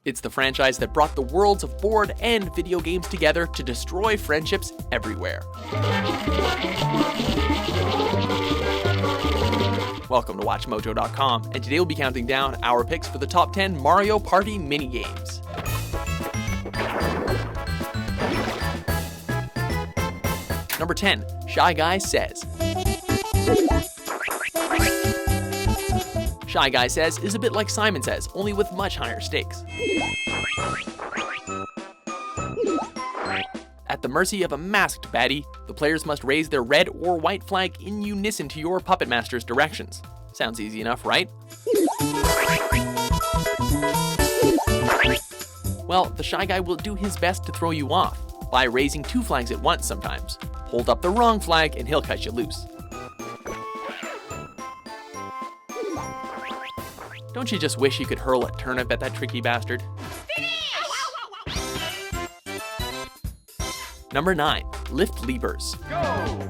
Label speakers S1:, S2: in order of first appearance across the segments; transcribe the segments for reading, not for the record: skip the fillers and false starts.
S1: It's the franchise that brought the worlds of board and video games together to destroy friendships everywhere. Welcome to WatchMojo.com, and today we'll be counting down our picks for the top 10 Mario Party minigames. Number 10, Shy Guy Says. Shy Guy Says is a bit like Simon Says, only with much higher stakes. At the mercy of a masked baddie, the players must raise their red or white flag in unison to your puppet master's directions. Sounds easy enough, right? Well, the Shy Guy will do his best to throw you off, by raising 2 flags at once sometimes. Hold up the wrong flag and he'll cut you loose. Don't you just wish you could hurl a turnip at that tricky bastard? Number 9, Lift Leapers.
S2: Go!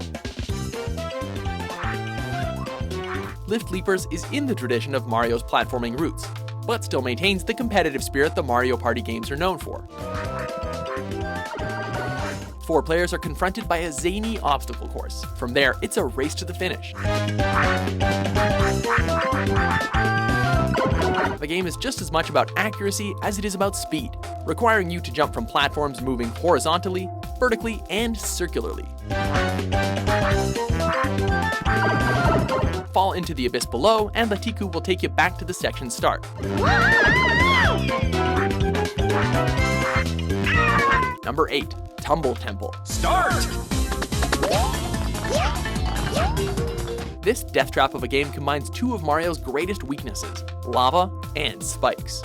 S1: Lift Leapers is in the tradition of Mario's platforming roots, but still maintains the competitive spirit the Mario Party games are known for. 4 players are confronted by a zany obstacle course. From there, it's a race to the finish. The game is just as much about accuracy as it is about speed, requiring you to jump from platforms moving horizontally, vertically, and circularly. Fall into the abyss below, and the Tiku will take you back to the section start. Number 8, Tumble Temple.
S2: Start!
S1: This death trap of a game combines 2 of Mario's greatest weaknesses, lava and spikes.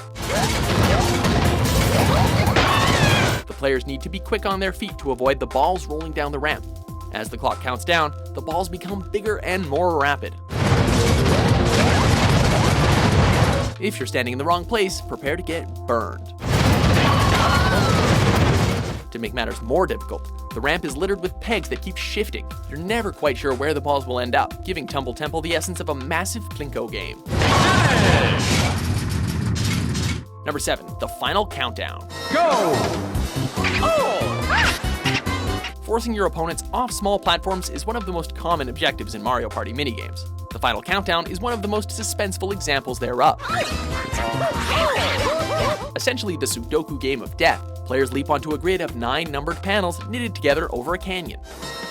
S1: The players need to be quick on their feet to avoid the balls rolling down the ramp. As the clock counts down, the balls become bigger and more rapid. If you're standing in the wrong place, prepare to get burned. To make matters more difficult, the ramp is littered with pegs that keep shifting. You're never quite sure where the balls will end up, giving Tumble Temple the essence of a massive Plinko game. Number 7, the final countdown.
S2: Go!
S1: Oh! Forcing your opponents off small platforms is one of the most common objectives in Mario Party minigames. The final countdown is one of the most suspenseful examples thereof. Essentially the Sudoku game of death, players leap onto a grid of 9 numbered panels knitted together over a canyon.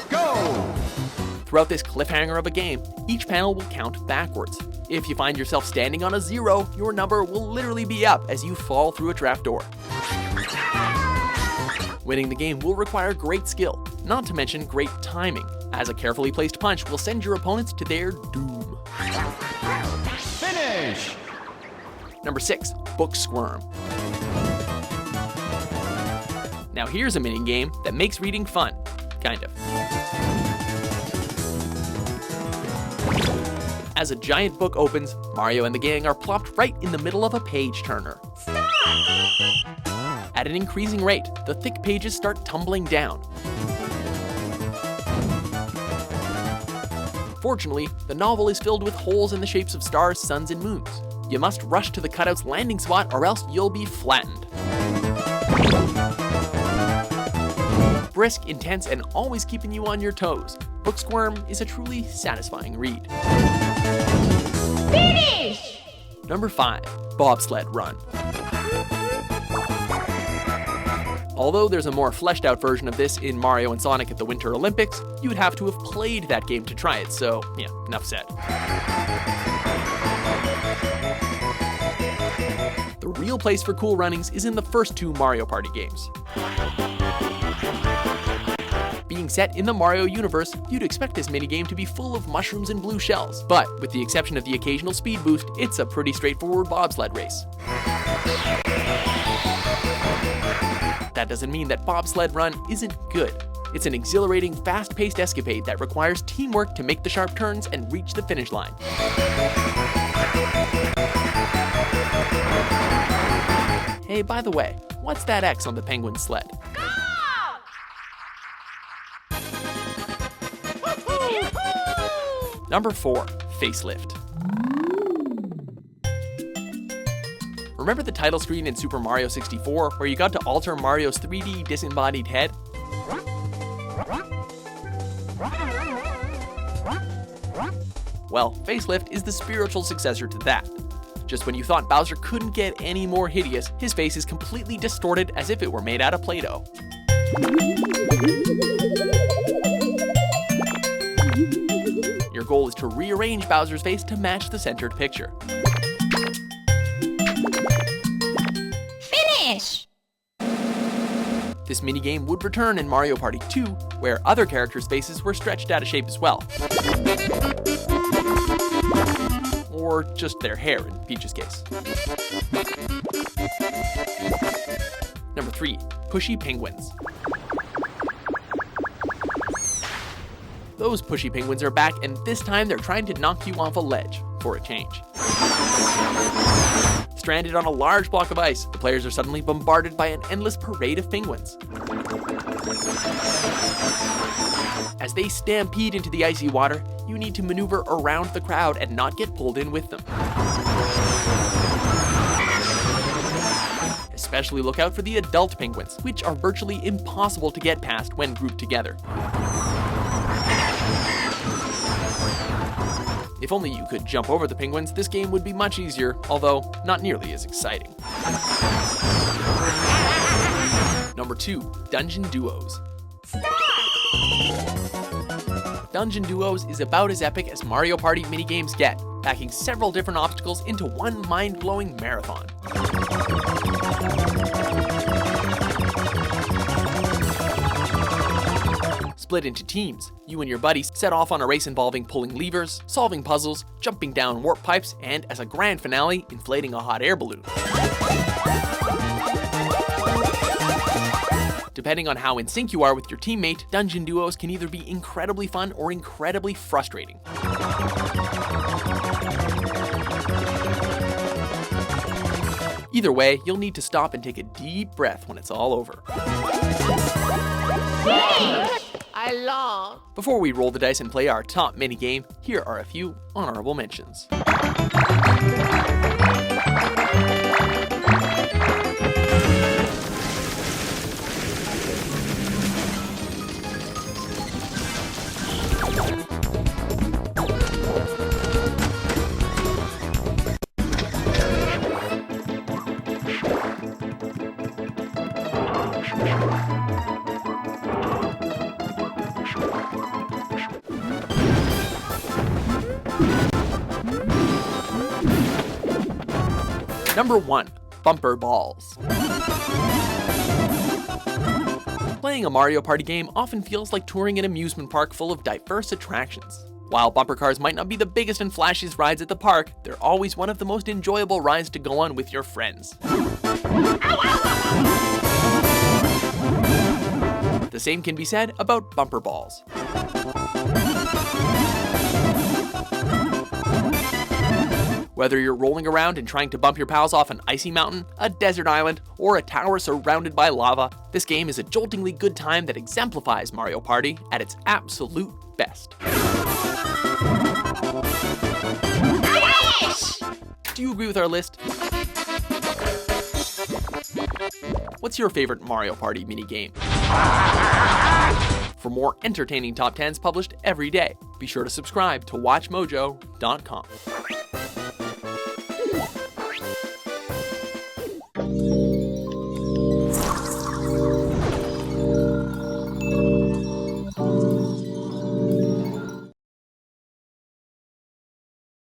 S2: Go!
S1: Throughout this cliffhanger of a game, each panel will count backwards. If you find yourself standing on a 0, your number will literally be up as you fall through a trapdoor. Winning the game will require great skill, not to mention great timing, as a carefully placed punch will send your opponents to their doom.
S2: Finish!
S1: Number 6, Booksquirm. Now here's a minigame that makes reading fun, kind of. As a giant book opens, Mario and the gang are plopped right in the middle of a page turner.
S2: Stop!
S1: At an increasing rate, the thick pages start tumbling down. Fortunately, the novel is filled with holes in the shapes of stars, suns, and moons. You must rush to the cutout's landing spot or else you'll be flattened. Brisk, intense, and always keeping you on your toes, Booksquirm is a truly satisfying read.
S2: Finish!
S1: Number 5, Bobsled Run. Although there's a more fleshed out version of this in Mario and Sonic at the Winter Olympics, you would have to have played that game to try it, so yeah, enough said. The real place for cool runnings is in the first 2 Mario Party games. Being set in the Mario universe, you'd expect this minigame to be full of mushrooms and blue shells, but with the exception of the occasional speed boost, it's a pretty straightforward bobsled race. That doesn't mean that Bobsled Run isn't good. It's an exhilarating, fast-paced escapade that requires teamwork to make the sharp turns and reach the finish line. Hey, by the way, what's that X on the penguin sled? Number 4, Facelift. Remember the title screen in Super Mario 64 where you got to alter Mario's 3D disembodied head? Well, Facelift is the spiritual successor to that. Just when you thought Bowser couldn't get any more hideous, his face is completely distorted as if it were made out of Play-Doh. Your goal is to rearrange Bowser's face to match the centered picture.
S3: Finish!
S1: This minigame would return in Mario Party 2, where other characters' faces were stretched out of shape as well. Or just their hair in Peach's case. Number 3. Pushy Penguins. Those Pushy Penguins are back, and this time they're trying to knock you off a ledge, for a change. Stranded on a large block of ice, the players are suddenly bombarded by an endless parade of penguins. As they stampede into the icy water, you need to maneuver around the crowd and not get pulled in with them. Especially look out for the adult penguins, which are virtually impossible to get past when grouped together. If only you could jump over the penguins, this game would be much easier, although not nearly as exciting. Number 2. Dungeon Duos. Dungeon Duos is about as epic as Mario Party minigames get, packing several different obstacles into one mind-blowing marathon. Split into teams, you and your buddies set off on a race involving pulling levers, solving puzzles, jumping down warp pipes, and as a grand finale, inflating a hot air balloon. Depending on how in sync you are with your teammate, Dungeon Duos can either be incredibly fun or incredibly frustrating. Either way, you'll need to stop and take a deep breath when it's all over.
S3: I lost.
S1: Before we roll the dice and play our top minigame, here are a few honorable mentions. Number 1. Bumper Balls. Playing a Mario Party game often feels like touring an amusement park full of diverse attractions. While bumper cars might not be the biggest and flashiest rides at the park, they're always one of the most enjoyable rides to go on with your friends. The same can be said about bumper balls. Whether you're rolling around and trying to bump your pals off an icy mountain, a desert island, or a tower surrounded by lava, this game is a joltingly good time that exemplifies Mario Party at its absolute best. Do you agree with our list? What's your favorite Mario Party minigame? For more entertaining top 10s published every day, be sure to subscribe to WatchMojo.com.